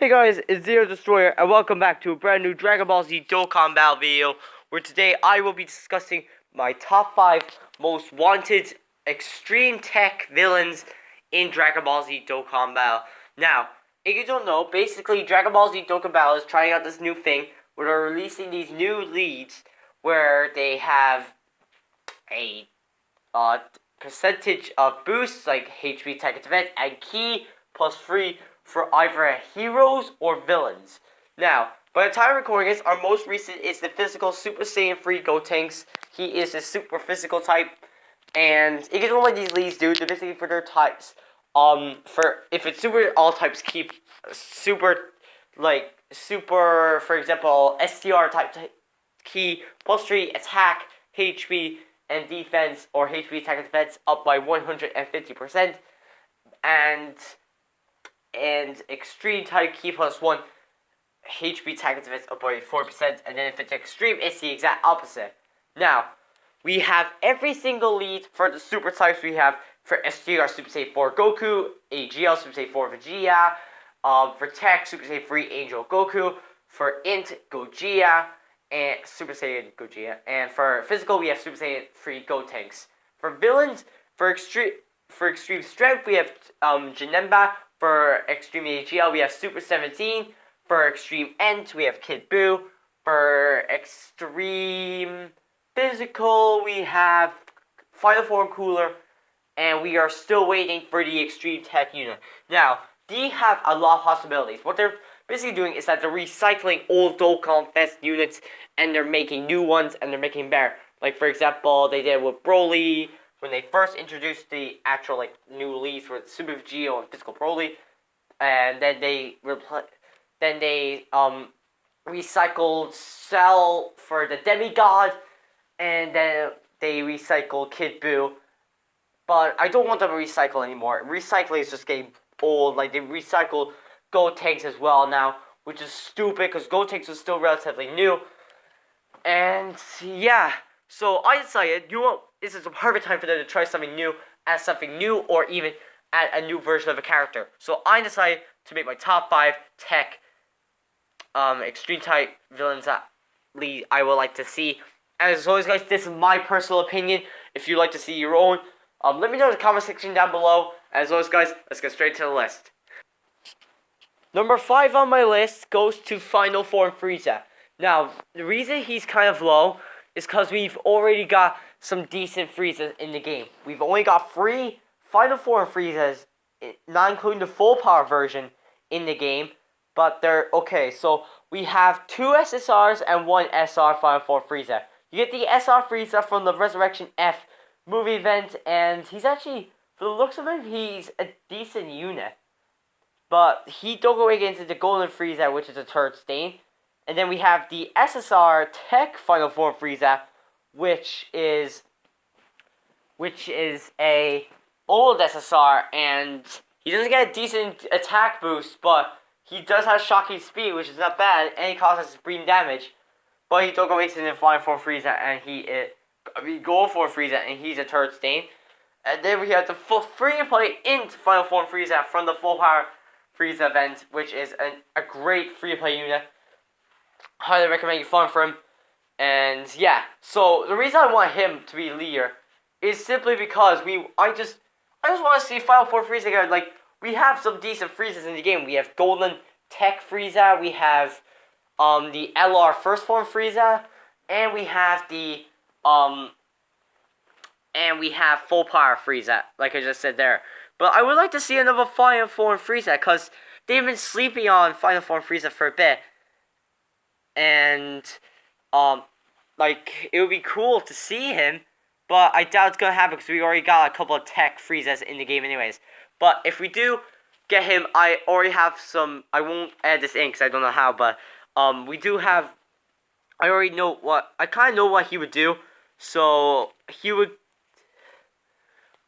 Hey guys, it's Zero Destroyer, and welcome back to a brand new Dragon Ball Z Dokkan Battle video, where today I will be discussing my top 5 most wanted extreme tech villains in Dragon Ball Z Dokkan Battle. Now, if you don't know, basically Dragon Ball Z Dokkan Battle is trying out this new thing, where they're releasing these new leads, where they have a percentage of boosts, like HP Tech Defense, and Ki plus 3 for either heroes or villains. Now, by the time I'm recording this, our most recent is the physical Super Saiyan 3 Gotenks. He is a super physical type, and you can know what these leads do. They're basically for their types. If it's super, all types keep super, for example, STR type Ki plus 3 attack, HP, and defense, or HP attack and defense up by 150%, and extreme type Ki plus 1 HP attack and defense up by 4%, and then if it's extreme, it's the exact opposite. Now, we have every single lead for the super types. We have for SGR Super Saiyan 4 Goku, AGL Super Saiyan 4 Vegeta, for Tech Super Saiyan 3 Angel Goku, for Int Gogeta, and Super Saiyan Gogeta, and for physical we have Super Saiyan 3 Gotenks. For villains, for extreme strength we have Janemba. For extreme AGL we have Super 17. For extreme Ent we have Kid Buu. For extreme physical we have Final Form Cooler, and we are still waiting for the extreme tech unit. Now, they have a lot of possibilities. What they're basically doing is that they're recycling old Dokkan Fest units, and they're making new ones, and they're making better. Like, for example, they did with Broly, when they first introduced the actual, new leads for Super Vegeta and Physical Broly, and then they recycled Cell for the Demigod, and then they recycled Kid Buu. But I don't want them to recycle anymore. Recycling is just getting old. Like, they recycled Gotenks as well now, which is stupid because Gotenks is still relatively new. And yeah, so I decided, this is a perfect time for them to try something new, add something new, or even add a new version of a character. So I decided to make my top 5 tech extreme type villains that I would like to see. As always, guys, this is my personal opinion. If you'd like to see your own, let me know in the comment section down below. As always, guys, let's get straight to the list. Number 5 on my list goes to Final Form Frieza. Now, the reason he's kind of low is because we've already got some decent Friezas in the game. We've only got 3 Final Form Friezas, not including the full power version, in the game. But they're okay. So we have 2 SSRs and 1 SR Final Form Frieza. You get the SR Frieza from the Resurrection F movie event, and he's actually, for the looks of him, he's a decent unit. But he don't go against the Golden Frieza, which is a turret stain. And then we have the SSR Tech Final Form Frieza, which is a old SSR, and he doesn't get a decent attack boost, but he does have shocking speed, which is not bad, and he causes breathing damage. But he don't go against the Final Form Frieza, and Gold Form Frieza, and he's a turret stain. And then we have the free-to-play Int Final Form Frieza from the Full Power Frieza event, which is a great free-to-play unit. Highly recommend you farm for him. And yeah, so the reason I want him to be leader is simply because I just want to see Final Form Frieza again. Like, we have some decent Friezas in the game. We have Golden Tech Frieza, we have the LR First Form Frieza, and we have the Full Power Frieza, like I just said there. But I would like to see another Final Form Frieza, because they've been sleeping on Final Form Frieza for a bit. And, it would be cool to see him, but I doubt it's gonna happen, because we already got a couple of Tech Friezas in the game anyways. But if we do get him, I already have some, I won't add this in, because I don't know how, but, we do have, I already know I kind of know what he would do. So, he would,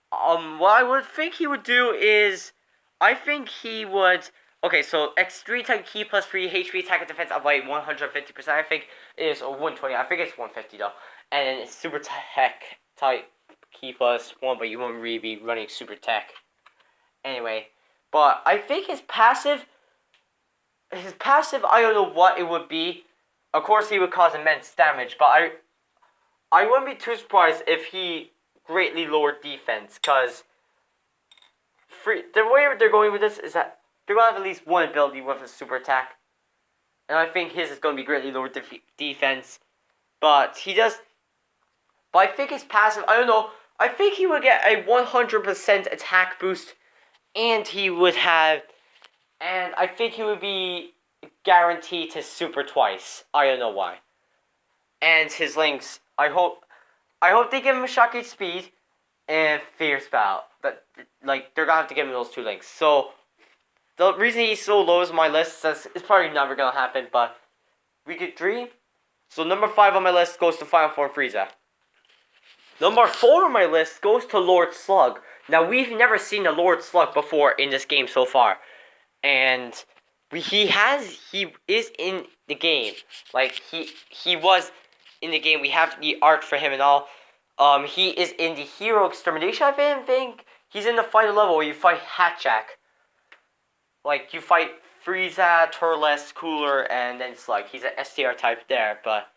what I would think he would do is, I think he would, okay, so extreme type Ki plus 3 HP attack and defense up by 150%, I think it is, or 120, I think it's 150 though. And then it's super tech type Ki plus 1, but you won't really be running super tech. Anyway, but I think his passive his passive, I don't know what it would be. Of course, he would cause immense damage, but I wouldn't be too surprised if he greatly lowered defense, because the way they're going with this is that they're going to have at least one ability with a super attack. And I think his is going to be greatly lowered defense. But he does. But I think his passive, I don't know. I think he would get a 100% attack boost. And he would have. And I think he would be guaranteed to super twice. I don't know why. And his links, I hope they give him a shocking speed and fierce bout. But like they're gonna have to give him those two links. So the reason he's so low is on my list says it's probably never gonna happen, but we could dream. So number 5 on my list goes to Final Form Frieza. Number 4 on my list goes to Lord Slug. Now we've never seen a Lord Slug before in this game so far, and he is in the game. Like he was in the game. We have the art for him and all. He is in the Hero Extermination. I think he's in the final level where you fight Hatchak. Like you fight Frieza, Turles, Cooler, and then Slug. He's an STR type there, but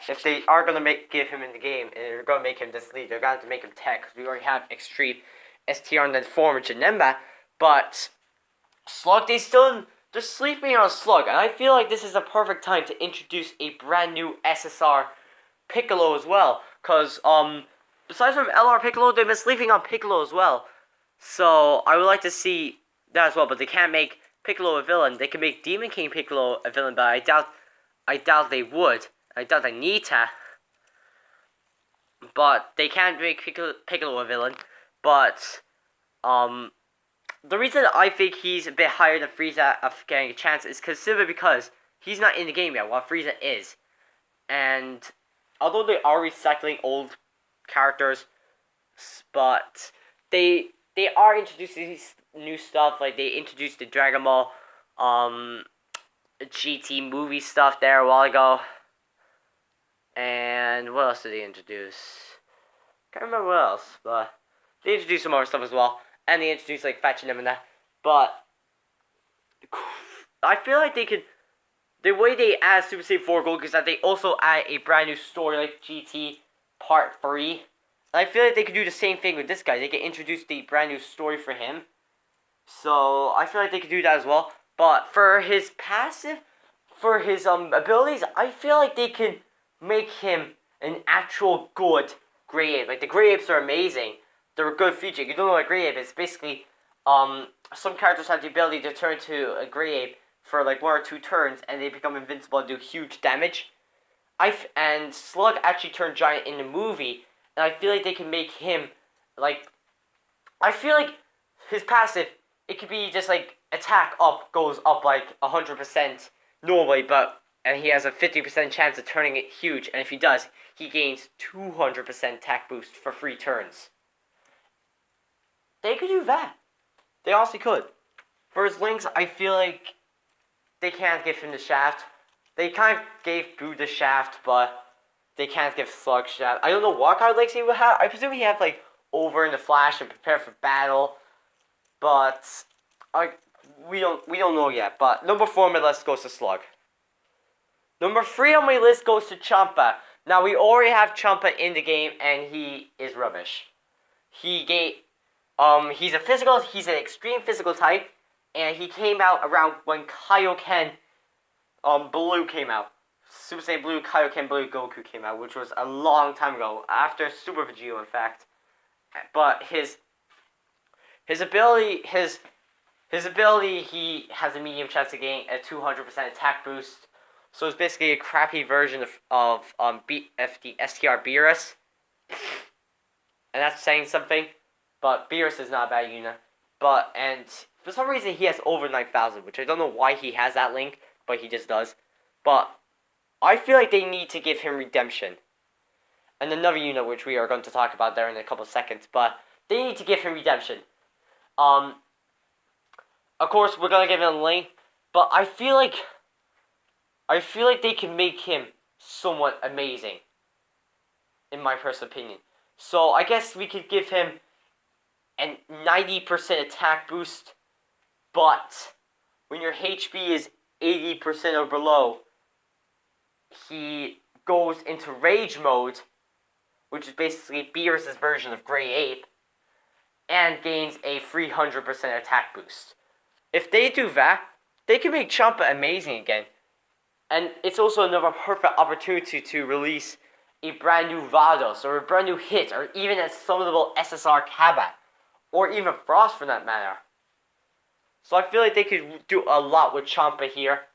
if they are gonna give him in the game and they're gonna make him this lead, they're gonna have to make him tech, because we already have Extreme, STR, and then Form Janemba. But Slug, they're sleeping on Slug, and I feel like this is a perfect time to introduce a brand new SSR Piccolo as well, because besides from LR Piccolo, they've been sleeping on Piccolo as well. So I would like to see that as well, but they can't make Piccolo a villain. They can make Demon King Piccolo a villain, but I doubt they would. I doubt they need to. But they can't make Piccolo a villain. But the reason I think he's a bit higher than Frieza of getting a chance is simply because he's not in the game yet, while Frieza is. And although they are recycling old characters, but they are introducing new stuff. Like they introduced the Dragon Ball GT movie stuff there a while ago. And what else did they introduce? Can't remember what else, but they introduced some more stuff as well. And they introduced like Fat Chinim and that. But I feel like they could. The way they add Super Saiyan 4 Gold is that they also add a brand new story like GT Part 3. And I feel like they could do the same thing with this guy. They could introduce the brand new story for him. So I feel like they could do that as well. But for his passive, for his abilities, I feel like they can make him an actual good Grey Ape. Like the Grey Apes are amazing. They're a good feature. You don't know what a Grey Ape is. Basically, some characters have the ability to turn to a Grey Ape for like 1 or 2 turns, and they become invincible and do huge damage. And Slug actually turned giant in the movie, and I feel like they can make him like. I feel like his passive, it could be just like attack up goes up like 100% normally, and he has a 50% chance of turning it huge, and if he does, he gains 200% attack boost for 3 turns. They could do that. They honestly could. For his links, I feel like they can't give him the shaft. They kind of gave Boo the shaft, but they can't give Slug shaft. I don't know what kind of links he would have. I presume he had like over in the flash and prepare for battle, but we don't know yet. But number 4 on my list goes to Slug. Number 3 on my list goes to Champa. Now we already have Champa in the game, and he is rubbish. He's an extreme physical type, and he came out around when Kaioken Blue came out. Super Saiyan Blue, Kaioken Blue Goku came out, which was a long time ago, after Super Vegeta, in fact. But his ability, he has a medium chance of getting a 200% attack boost. So it's basically a crappy version of the STR Beerus. And that's saying something. But Beerus is not a bad unit. And for some reason he has over 9,000, which I don't know why he has that link, but he just does. But I feel like they need to give him redemption. And another unit which we are going to talk about there in a couple of seconds, but they need to give him redemption. Of course we're gonna give him a link, but I feel like they can make him somewhat amazing, in my personal opinion. So I guess we could give him a 90% attack boost, but when your HP is 80% or below, he goes into Rage Mode, which is basically Beerus' version of Grey Ape, and gains a 300% attack boost. If they do that, they can make Champa amazing again. And it's also another perfect opportunity to release a brand new Vados, or a brand new Hit, or even a summonable SSR Kabat, or even Frost for that matter. So I feel like they could do a lot with Champa here.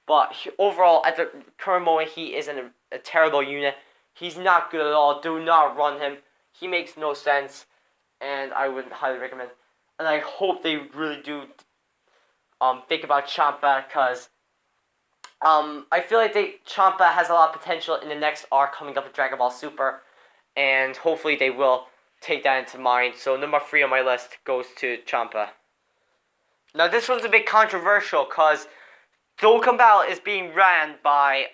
But overall, at the current moment, he is a terrible unit. He's not good at all. Do not run him. He makes no sense. And I wouldn't highly recommend. And I hope they really do think about Champa, because I feel like Champa has a lot of potential in the next arc coming up with Dragon Ball Super. And hopefully they will take that into mind. So number 3 on my list goes to Champa. Now this one's a bit controversial, because Dokkan Battle is being ran by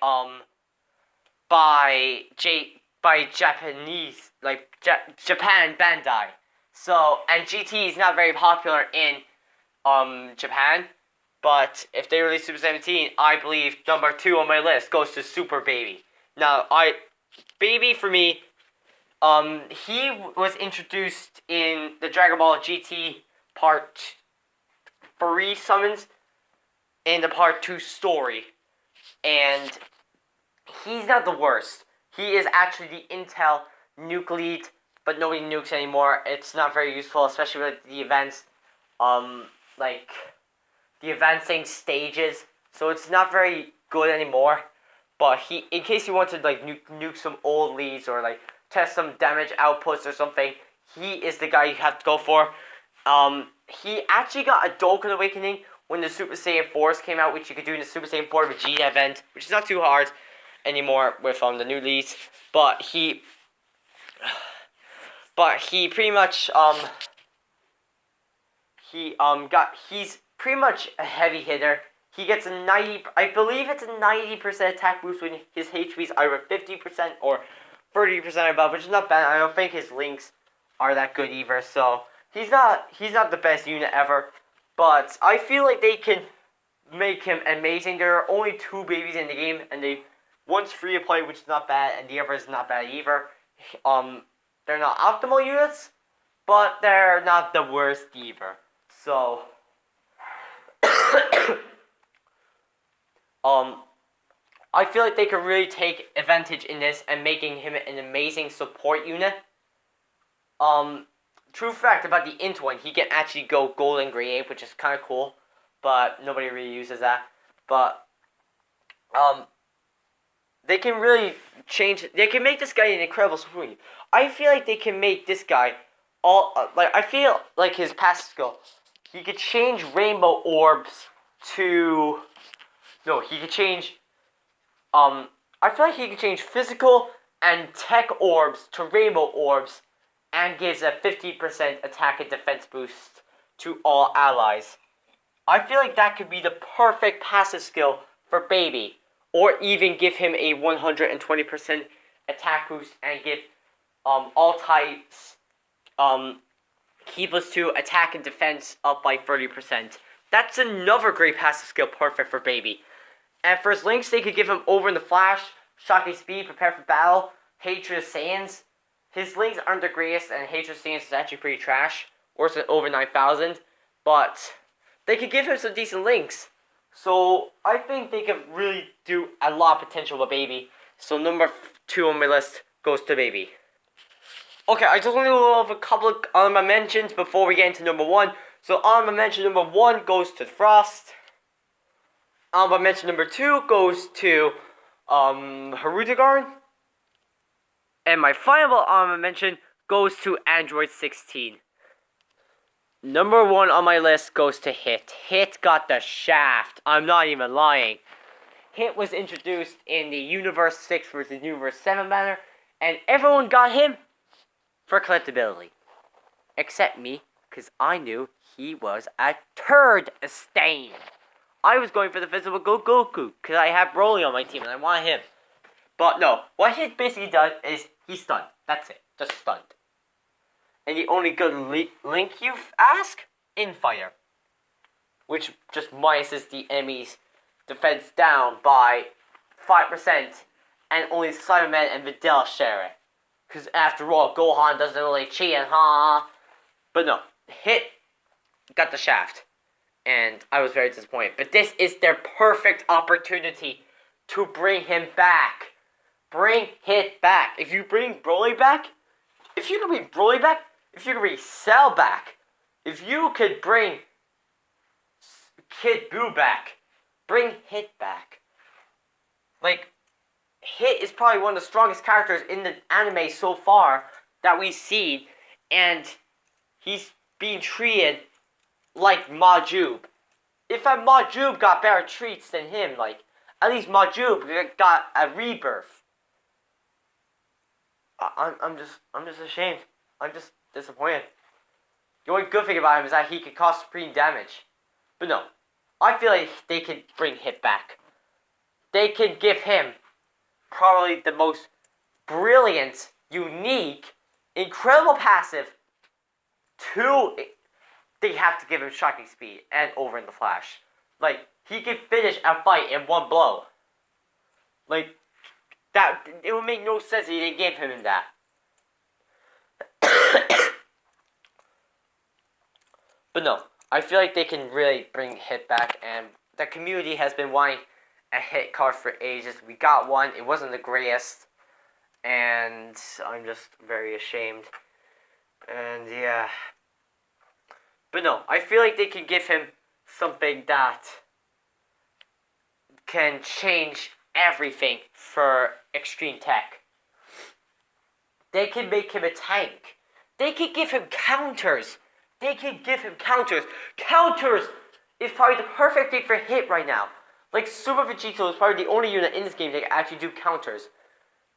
Japanese, like Japan Bandai. So, and GT is not very popular in Japan, but if they release Super 17, I believe number 2 on my list goes to Super Baby. Now, Baby for me, he was introduced in the Dragon Ball GT Part 3 summons in the Part 2 story, and he's not the worst. He is actually the Intel nuke lead, but nobody nukes anymore. It's not very useful, especially with the events, like the advancing stages. So it's not very good anymore. But in case you want to like nuke some old leads or like test some damage outputs or something, he is the guy you have to go for. He actually got a Dokkan Awakening when the Super Saiyan 4s came out, which you could do in the Super Saiyan 4 Vegeta event, which is not too hard anymore with the new leads. But he pretty much he's pretty much a heavy hitter. He gets a 90, I believe it's a 90% attack boost when his HP is either 50% or 30% above, which is not bad. I don't think his links are that good either, so he's not the best unit ever. But I feel like they can make him amazing. There are only 2 babies in the game, and one's free to play, which is not bad, and the other is not bad either. They're not optimal units, but they're not the worst either. So, I feel like they could really take advantage in this and making him an amazing support unit. True fact about the Int one, he can actually go Gold and Grey Ape, which is kind of cool, but nobody really uses that. But, they can really they can make this guy an incredible support unit. I feel like they can make this guy I feel like his passive skill, he could change Rainbow Orbs to, no, he could change, I feel like he could change Physical and Tech Orbs to Rainbow Orbs, and gives a 50% attack and defense boost to all allies. I feel like that could be the perfect passive skill for Baby, or even give him a 120% attack boost and give all types Key +2 attack and defense up by 30%. That's another great passive skill perfect for Baby. And for his links, they could give him Over in the Flash, Shocking Speed, Prepare for Battle, Hatred of Saiyans. His links aren't the greatest, and Hatred of Saiyans is actually pretty trash. Worse than Over 9000. But they could give him some decent links. So I think they could really do a lot of potential with Baby. So number 2 on my list goes to Baby. Okay, I just want to go over a couple of honorable mentions before we get into number 1. So honorable mention number 1 goes to Frost. Honorable mention number 2 goes to Harudegarn. And my final honorable mention goes to Android 16. Number 1 on my list goes to Hit. Hit got the shaft. I'm not even lying. Hit was introduced in the Universe 6 versus Universe 7 banner, and everyone got him for collectability. Except me, because I knew he was a turd stain. I was going for the physical Goku, because I have Broly on my team, and I want him. But no, what Hit basically does is he's stunned. That's it. Just stunned. And the only good link you ask? Infire. which just minuses the enemy's defense down by 5%, and only Cyberman and Videl share it. Because after all, Gohan doesn't really cheat, huh? But no, Hit got the shaft, and I was very disappointed. But this is their perfect opportunity to bring him back. Bring Hit back. If you bring Broly back, if you can bring Broly back, if you can bring Cell back, if you could bring Kid Buu back, bring Hit back. Like, Hit is probably one of the strongest characters in the anime so far that we've seen, and he's being treated like Majub. If Majub got better treats than him, like, at least Majub got a rebirth. I'm just ashamed. I'm just disappointed. The only good thing about him is that he could cause supreme damage. But no, I feel like they could bring Hit back. They could give him probably the most brilliant, unique, incredible passive. They have to give him striking speed and over in the flash. Like, he can finish a fight in one blow. Like, that, it would make no sense if they didn't give him that. But no, I feel like they can really bring Hit back, and the community has been wanting a Hit card for ages. We got one. It wasn't the greatest, and I'm just very ashamed. And yeah. But no, I feel like they can give him something that can change everything for Extreme Tech. They can make him a tank. They can give him counters. Counters is probably the perfect thing for Hit right now. Like, Super Vegito is probably the only unit in this game that can actually do counters.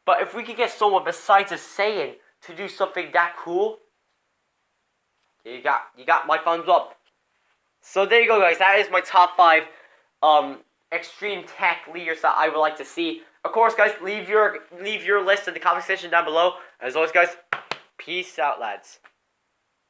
But if we could get someone besides a Saiyan to do something that cool, you got my thumbs up. So there you go, guys. That is my top 5 Extreme Tech leaders that I would like to see. Of course, guys, leave your list in the comment section down below. As always, guys, peace out, lads.